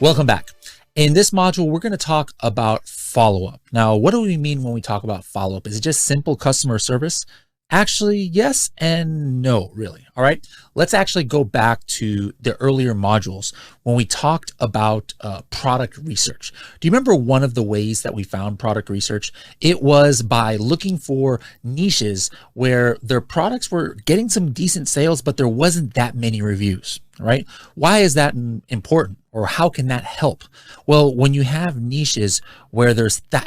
Welcome back. In this module, we're going to talk about follow-up. Now, what do we mean when we talk about follow-up? Is it just simple customer service? Actually, yes and no, really. All right, let's actually go back to the earlier modules when we talked about product research. Do you remember one of the ways that we found product research? It was by looking for niches where their products were getting some decent sales, but there wasn't that many reviews, right? Why is that important? Or how can that help? Well, when you have niches where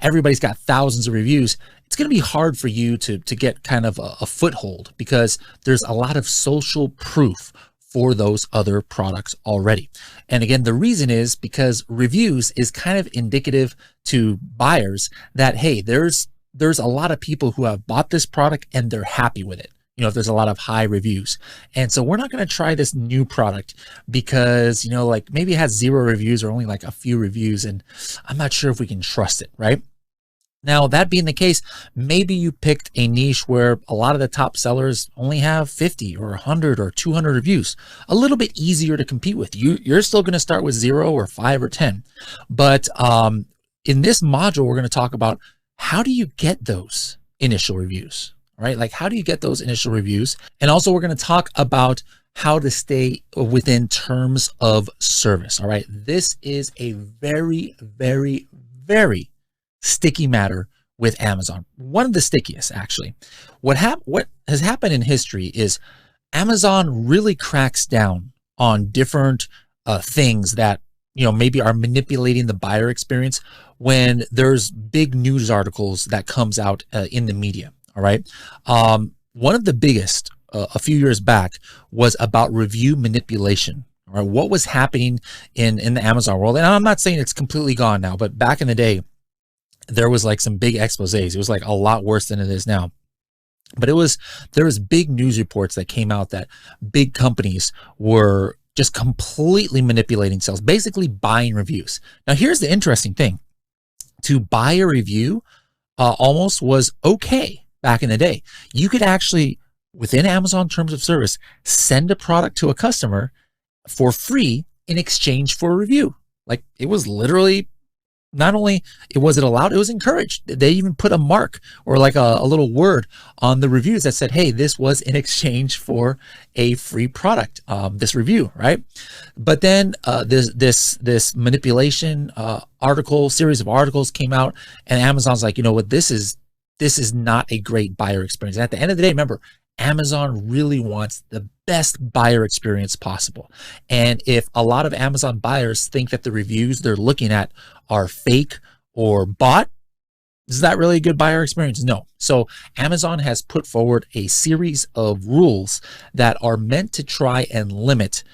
everybody's got thousands of reviews, it's going to be hard for you to get kind of a foothold because there's a lot of social proof for those other products already. And again, the reason is because reviews is kind of indicative to buyers that, hey, there's a lot of people who have bought this product and they're happy with it. You know, if there's a lot of high reviews. And so we're not going to try this new product because, like maybe it has 0 reviews or only like a few reviews, and I'm not sure if we can trust it, right? Now, that being the case, maybe you picked a niche where a lot of the top sellers only have 50 or 100 or 200 reviews. A little bit easier to compete with. You're still going to start with 0 or 5 or 10. But in this module, we're going to talk about how do you get those initial reviews, right? Like, how do you get those initial reviews? And also, we're going to talk about how to stay within terms of service, all right? This is a very, very, very sticky matter with Amazon. One of the stickiest, actually. What has happened in history is Amazon really cracks down on different things that maybe are manipulating the buyer experience when there's big news articles that comes out in the media. All right. One of the biggest a few years back was about review manipulation. All right. What was happening in the Amazon world? And I'm not saying it's completely gone now, but back in the day, there was like some big exposés. It was like a lot worse than it is now. But there was big news reports that came out that big companies were just completely manipulating sales, basically buying reviews. Now, here's the interesting thing. To buy a review almost was okay back in the day. You could actually, within Amazon terms of service, send a product to a customer for free in exchange for a review. Like, it was literally, not only was it allowed, it was encouraged. They even put a mark or like a little word on the reviews that said, hey, this was in exchange for a free product, this review, right? But then this manipulation series of articles came out, and Amazon's like, you know what, this is not a great buyer experience. And at the end of the day, remember, Amazon really wants the best buyer experience possible. And if a lot of Amazon buyers think that the reviews they're looking at are fake or bought, is that really a good buyer experience? No. So Amazon has put forward a series of rules that are meant to try and limit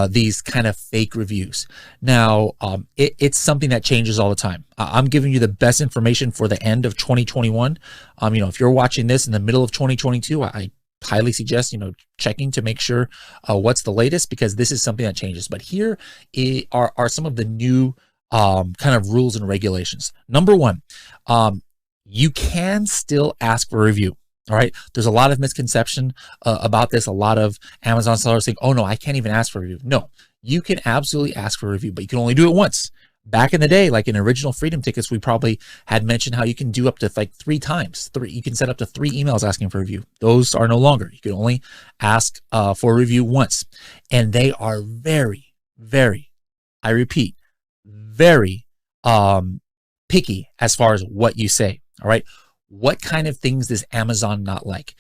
these kind of fake reviews. Now, it's something that changes all the time. I'm giving you the best information for the end of 2021. If you're watching this in the middle of 2022, I highly suggest, checking to make sure what's the latest, because this is something that changes. But here are some of the new kind of rules and regulations. Number one, you can still ask for a review. All right. There's a lot of misconception about this. A lot of Amazon sellers think, oh no, I can't even ask for a review. No, you can absolutely ask for a review, but you can only do it once. Back in the day, like in original Freedom Tickets, we probably had mentioned how you can do up to like 3 times. You can set up to 3 emails asking for a review. Those are no longer. You can only ask for a review once. And they are very, very, I repeat, very picky as far as what you say. All right. What kind of things does Amazon not like?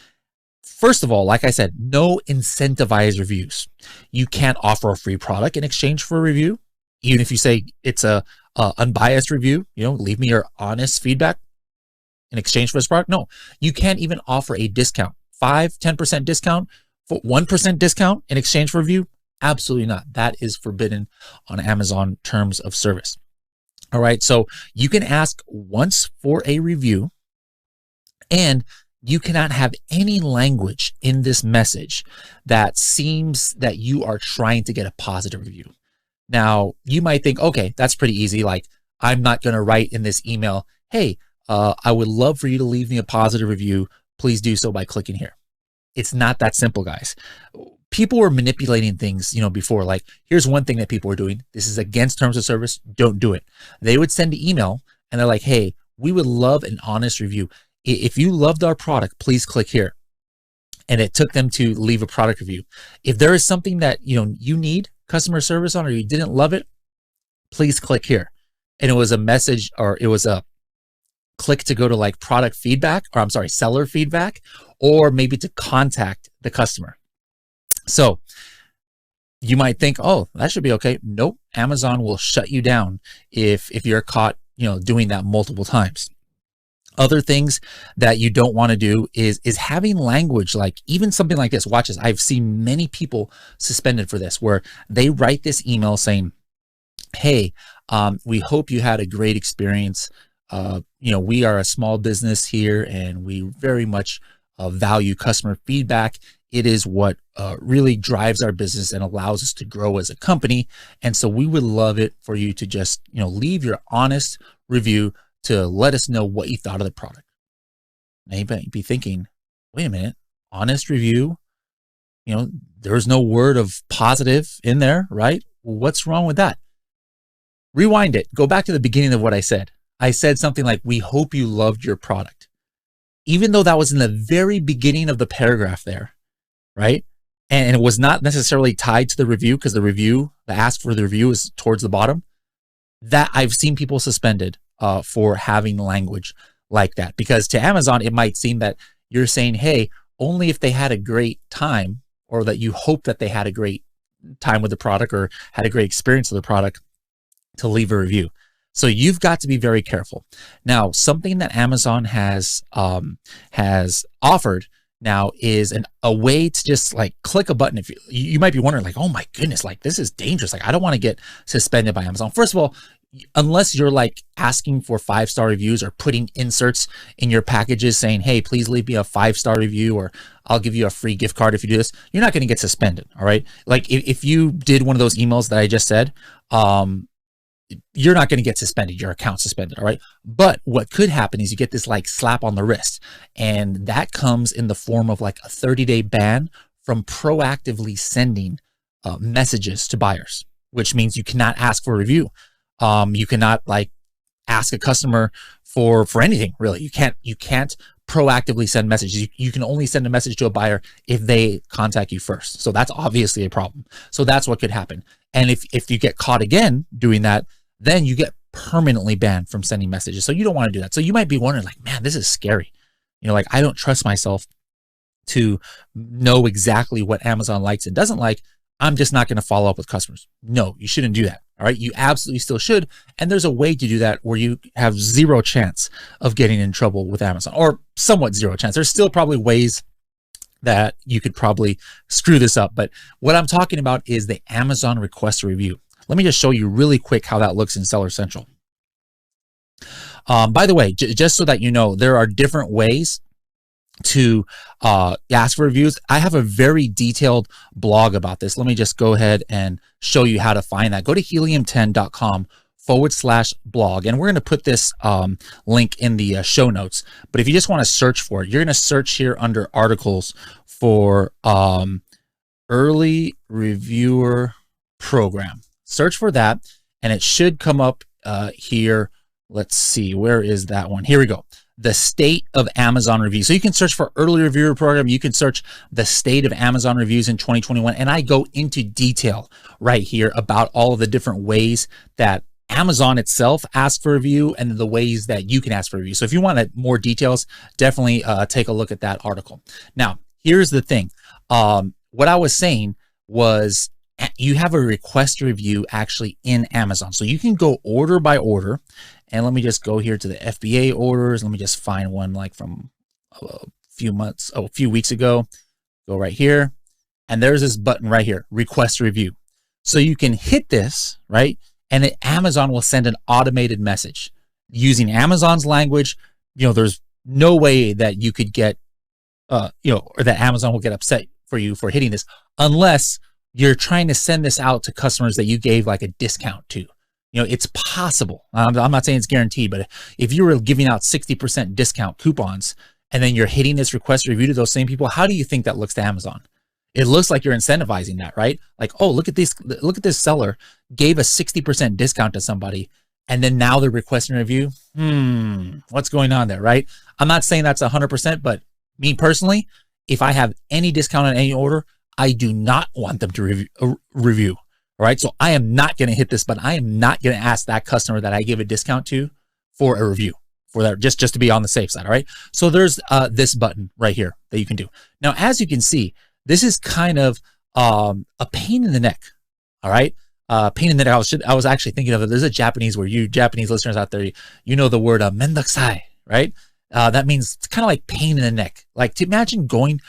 First of all, like I said, no incentivized reviews. You can't offer a free product in exchange for a review. Even if you say it's a unbiased review, leave me your honest feedback in exchange for this product. No, you can't even offer a discount, 5-10% discount, for 1% discount in exchange for a review. Absolutely not. That is forbidden on Amazon terms of service. All right. So you can ask once for a review, and you cannot have any language in this message that seems that you are trying to get a positive review. Now, you might think, okay, that's pretty easy. Like, I'm not going to write in this email, hey, I would love for you to leave me a positive review. Please do so by clicking here. It's not that simple, guys. people were manipulating things, before. Like, here's one thing that people were doing. This is against terms of service. Don't do it. They would send an email and they're like, hey, we would love an honest review. If you loved our product, please click here. And it took them to leave a product review. If there is something that, you need customer service on, or you didn't love it, please click here. And it was a message, or it was a click to go to like product feedback, or seller feedback, or maybe to contact the customer. So you might think, oh, that should be okay. Nope. Amazon will shut you down if you're caught, doing that multiple times. Other things that you don't want to do is having language like even something like this. Watch this. I've seen many people suspended for this, where they write this email saying, hey, we hope you had a great experience. We are a small business here and we very much value customer feedback. It is what really drives our business and allows us to grow as a company. And so we would love it for you to just, leave your honest review to let us know what you thought of the product. Now you might be thinking, wait a minute, honest review, there's no word of positive in there, right? Well, what's wrong with that? Rewind it. Go back to the beginning of what I said. I said something like, we hope you loved your product. Even though that was in the very beginning of the paragraph there, right? And it was not necessarily tied to the review, because the ask for the review is towards the bottom. That I've seen people suspended for having language like that, because to Amazon, it might seem that you're saying, hey, only if they had a great time, or that you hope that they had a great time with the product or had a great experience with the product, to leave a review. So you've got to be very careful. Now, something that Amazon has offered now is a way to just like click a button. If you might be wondering, like, oh my goodness, like this is dangerous. Like, I don't want to get suspended by Amazon. First of all, unless you're like asking for 5-star reviews or putting inserts in your packages saying, hey, please leave me a 5-star review, or I'll give you a free gift card if you do this, you're not going to get suspended. All right. Like if you did one of those emails that I just said, you're not going to get suspended, your account suspended. All right. But what could happen is you get this like slap on the wrist, and that comes in the form of like a 30-day ban from proactively sending messages to buyers, which means you cannot ask for a review. You cannot like ask a customer for anything, really. You can't proactively send messages. You can only send a message to a buyer if they contact you first. So that's obviously a problem. So that's what could happen. And if you get caught again doing that, then you get permanently banned from sending messages. So you don't want to do that. So you might be wondering, like, man, this is scary. Like, I don't trust myself to know exactly what Amazon likes and doesn't like. I'm just not going to follow up with customers. No, you shouldn't do that. All right. You absolutely still should. And there's a way to do that where you have zero chance of getting in trouble with Amazon, or somewhat zero chance. There's still probably ways that you could probably screw this up. But what I'm talking about is the Amazon request a review. Let me just show you really quick how that looks in Seller Central. By the way, just so that you know, there are different ways to ask for reviews. I have a very detailed blog about this. Let me just go ahead and show you how to find that. Go to helium10.com/blog. And we're going to put this link in the show notes. But if you just want to search for it, you're going to search here under articles for early reviewer program. Search for that, and it should come up here. Let's see, where is that one? Here we go. The state of Amazon reviews. So you can search for early reviewer program. You can search the state of Amazon reviews in 2021. And I go into detail right here about all of the different ways that Amazon itself asks for review and the ways that you can ask for review. So if you want more details, definitely take a look at that article. Now, here's the thing. What I was saying was you have a request review actually in Amazon. So you can go order by order. And let me just go here to the FBA orders. Let me just find one like from a few weeks ago. Go right here. And there's this button right here, request review. So you can hit this, right? And Amazon will send an automated message using Amazon's language. There's no way that you could get, or that Amazon will get upset for you for hitting this, unless you're trying to send this out to customers that you gave like a discount to. It's possible. I'm not saying it's guaranteed, but if you were giving out 60% discount coupons and then you're hitting this request review to those same people, how do you think that looks to Amazon? It looks like you're incentivizing that, right? Like, oh, look at this seller gave a 60% discount to somebody, and then now they're requesting a review. What's going on there, right? I'm not saying that's 100%, but me personally, if I have any discount on any order, I do not want them to review. All right. So I am not going to hit this button. I am not going to ask that customer that I give a discount to for a review for that, just to be on the safe side. All right. So there's this button right here that you can do. Now, as you can see, this is kind of a pain in the neck. All right. Pain in the neck. I was actually thinking of it. There's a Japanese word. You Japanese listeners out there, you know the word mendakusai, right? That means it's kind of like pain in the neck. Like, to imagine going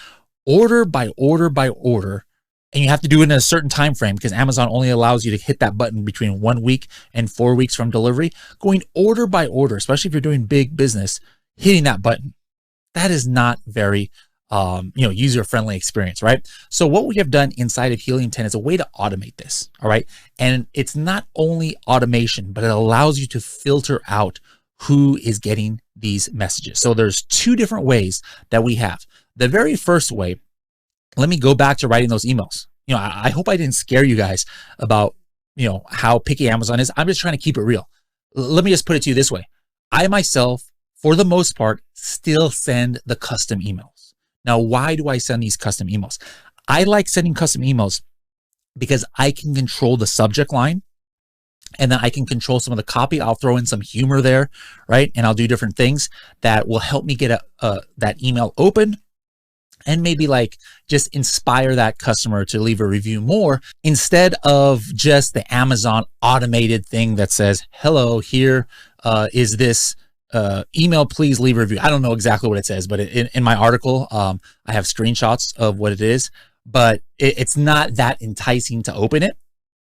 order by order by order, and you have to do it in a certain time frame because Amazon only allows you to hit that button between 1 week and 4 weeks from delivery. Going order by order, especially if you're doing big business, hitting that button, that is not very user-friendly experience, right? So what we have done inside of Helium 10 is a way to automate this, all right? And it's not only automation, but it allows you to filter out who is getting these messages. So there's 2 different ways that we have. The very first way, let me go back to writing those emails. I hope I didn't scare you guys about, how picky Amazon is. I'm just trying to keep it real. Let me just put it to you this way. I myself, for the most part, still send the custom emails. Now, why do I send these custom emails? I like sending custom emails because I can control the subject line, and then I can control some of the copy. I'll throw in some humor there, right? And I'll do different things that will help me get that email open, and maybe like just inspire that customer to leave a review more, instead of just the Amazon automated thing that says, hello, here is this email, please leave a review. I don't know exactly what it says, but in my article, I have screenshots of what it is, but it's not that enticing to open it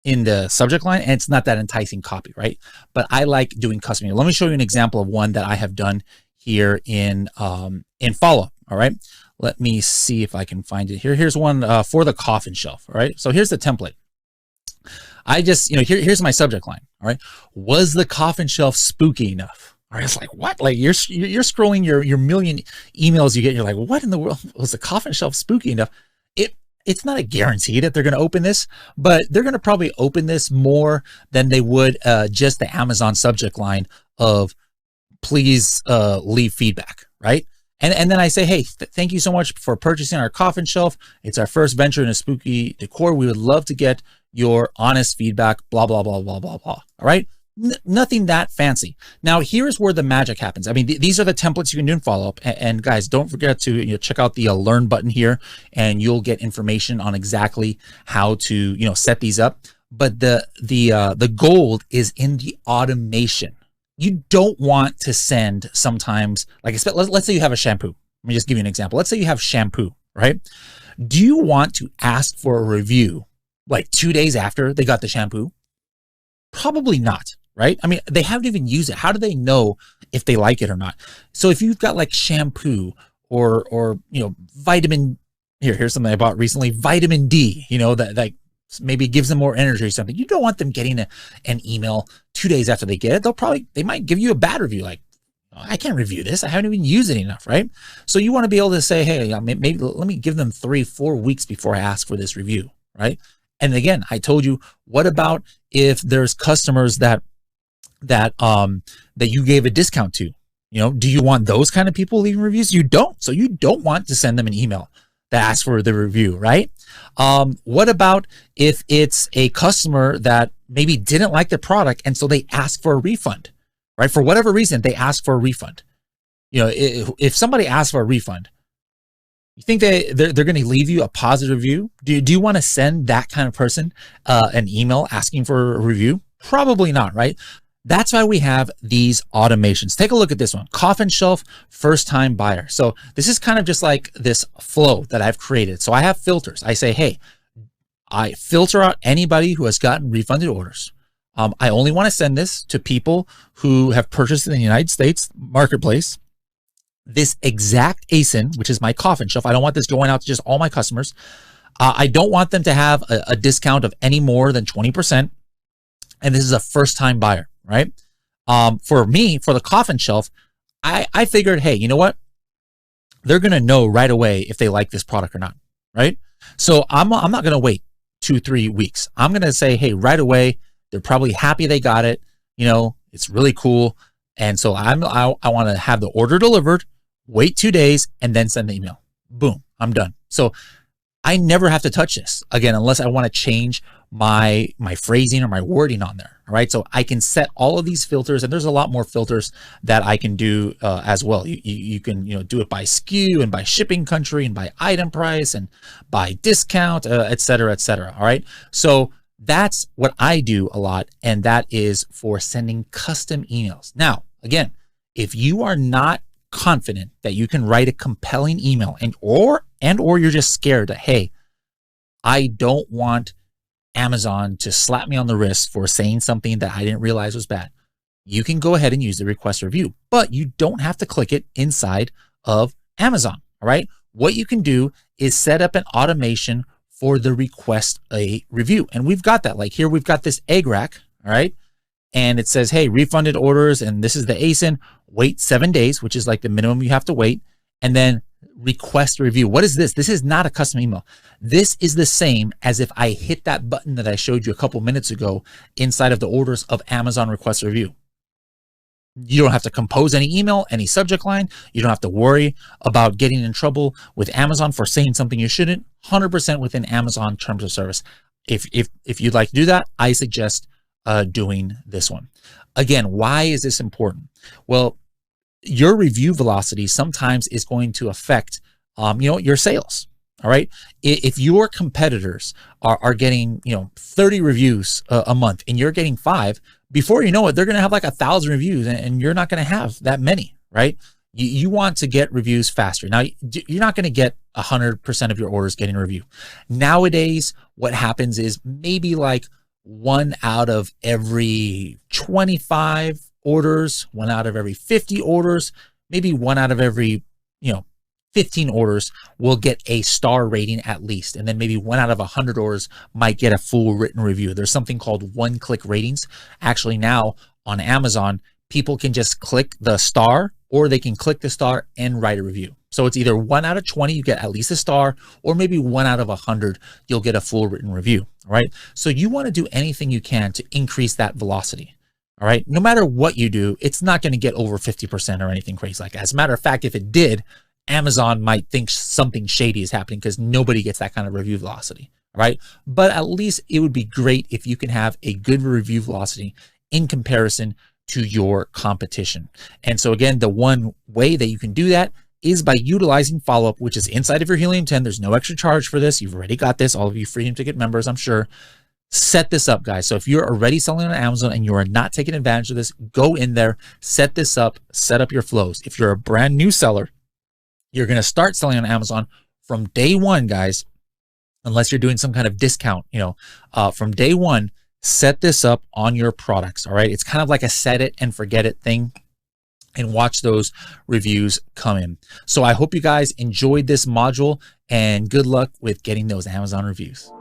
in the subject line, and it's not that enticing copy, right? But I like doing custom email. Let me show you an example of one that I have done here in follow-up. All right. Let me see if I can find it here. Here's one for the coffin shelf. All right. So here's the template. I just, here's my subject line. All right. Was the coffin shelf spooky enough? All right. It's like, what? Like you're scrolling your million emails you get. And you're like, what in the world? Was the coffin shelf spooky enough? It's not a guarantee that they're going to open this, but they're going to probably open this more than they would just the Amazon subject line of please leave feedback. Right. And then I say, hey, thank you so much for purchasing our coffin shelf. It's our first venture in a spooky decor. We would love to get your honest feedback, blah, blah, blah, blah, blah, blah. All right. Nothing that fancy. Now, here's where the magic happens. I mean, these are the templates you can do in follow-up. And guys, don't forget to check out the learn button here, and you'll get information on exactly how to set these up. But the gold is in the automation. You don't want to send sometimes, like, let's say you have a shampoo. Let me just give you an example. Let's say you have shampoo, right? Do you want to ask for a review like 2 days after they got the shampoo? Probably not, right? I mean, they haven't even used it. How do they know if they like it or not? So if you've got like shampoo or vitamin, here's something I bought recently, vitamin D, that like maybe gives them more energy or something. You don't want them getting an email 2 days after they get it. They might give you a bad review. Like, I can't review this. I haven't even used it enough, right? So you want to be able to say, hey, maybe let me give them 3-4 weeks before I ask for this review, right? And again, I told you, what about if there's customers that you gave a discount to? Do you want those kind of people leaving reviews? You don't. So you don't want to send them an email that asks for the review, right? What about if it's a customer that maybe didn't like the product, and so they ask for a refund, right? For whatever reason, they ask for a refund. If somebody asks for a refund, you think they're going to leave you a positive review? Do you want to send that kind of person an email asking for a review? Probably not, right? That's why we have these automations. Take a look at this one, coffin shelf, first time buyer. So this is kind of just like this flow that I've created. So I have filters. I say, hey, I filter out anybody who has gotten refunded orders. I only want to send this to people who have purchased in the United States marketplace. This exact ASIN, which is my coffin shelf, I don't want this going out to just all my customers. I don't want them to have a discount of any more than 20%. And this is a first time buyer, right? For me, for the coffin shelf, I figured, hey, you know what? They're going to know right away if they like this product or not, right? So I'm not going to wait 2-3 weeks. I'm going to say, hey, right away, they're probably happy they got it. You know, it's really cool. And so I want to have the order delivered, wait 2 days, and then send the email. Boom, I'm done. So I never have to touch this again, unless I want to change my phrasing or my wording on there. All right. So I can set all of these filters, and there's a lot more filters that I can do as well. You can, do it by SKU and by shipping country and by item price and by discount, et cetera, et cetera. All right. So that's what I do a lot. And that is for sending custom emails. Now, again, if you are not confident that you can write a compelling email or you're just scared that, hey, I don't want Amazon to slap me on the wrist for saying something that I didn't realize was bad, you can go ahead and use the request review, but you don't have to click it inside of Amazon. All right. What you can do is set up an automation for the request a review. And we've got that. Like here, we've got this egg rack. All right. And it says, hey, refunded orders. And this is the ASIN. Wait 7 days, which is like the minimum you have to wait. And then request review. What is this? This is not a custom email. This is the same as if I hit that button that I showed you a couple minutes ago inside of the orders of Amazon request review. You don't have to compose any email, any subject line. You don't have to worry about getting in trouble with Amazon for saying something you shouldn't. 100% within Amazon terms of service. If you'd like to do that, I suggest doing this one. Again, why is this important? Well, your review velocity sometimes is going to affect, your sales. All right. If your competitors are getting, 30 reviews a month and you're getting 5, before you know it, they're going to have like 1,000 reviews and you're not going to have that many, right? You want to get reviews faster. Now, you're not going to get 100% of your orders getting a review. Nowadays, what happens is maybe like 1 out of every 25 orders, 1 out of every 50 orders, maybe 1 out of every, 15 orders will get a star rating at least. And then maybe 1 out of 100 orders might get a full written review. There's something called one-click ratings. Actually, now on Amazon, people can just click the star, or they can click the star and write a review. So it's either 1 out of 20, you get at least a star, or maybe 1 out of 100, you'll get a full written review. All right. So you want to do anything you can to increase that velocity. All right. No matter what you do, it's not going to get over 50% or anything crazy like that. As a matter of fact, if it did, Amazon might think something shady is happening because nobody gets that kind of review velocity. All right. But at least it would be great if you can have a good review velocity in comparison to your competition. And so again, the one way that you can do that is by utilizing follow-up, which is inside of your Helium 10. There's no extra charge for this. You've already got this. All of you Freedom Ticket members, I'm sure. Set this up, guys. So if you're already selling on Amazon and you are not taking advantage of this, go in there, set this up, set up your flows. If you're a brand new seller, you're going to start selling on Amazon from day one, guys, unless you're doing some kind of discount, from day one, set this up on your products. All right. It's kind of like a set it and forget it thing, and watch those reviews come in. So I hope you guys enjoyed this module, and good luck with getting those Amazon reviews.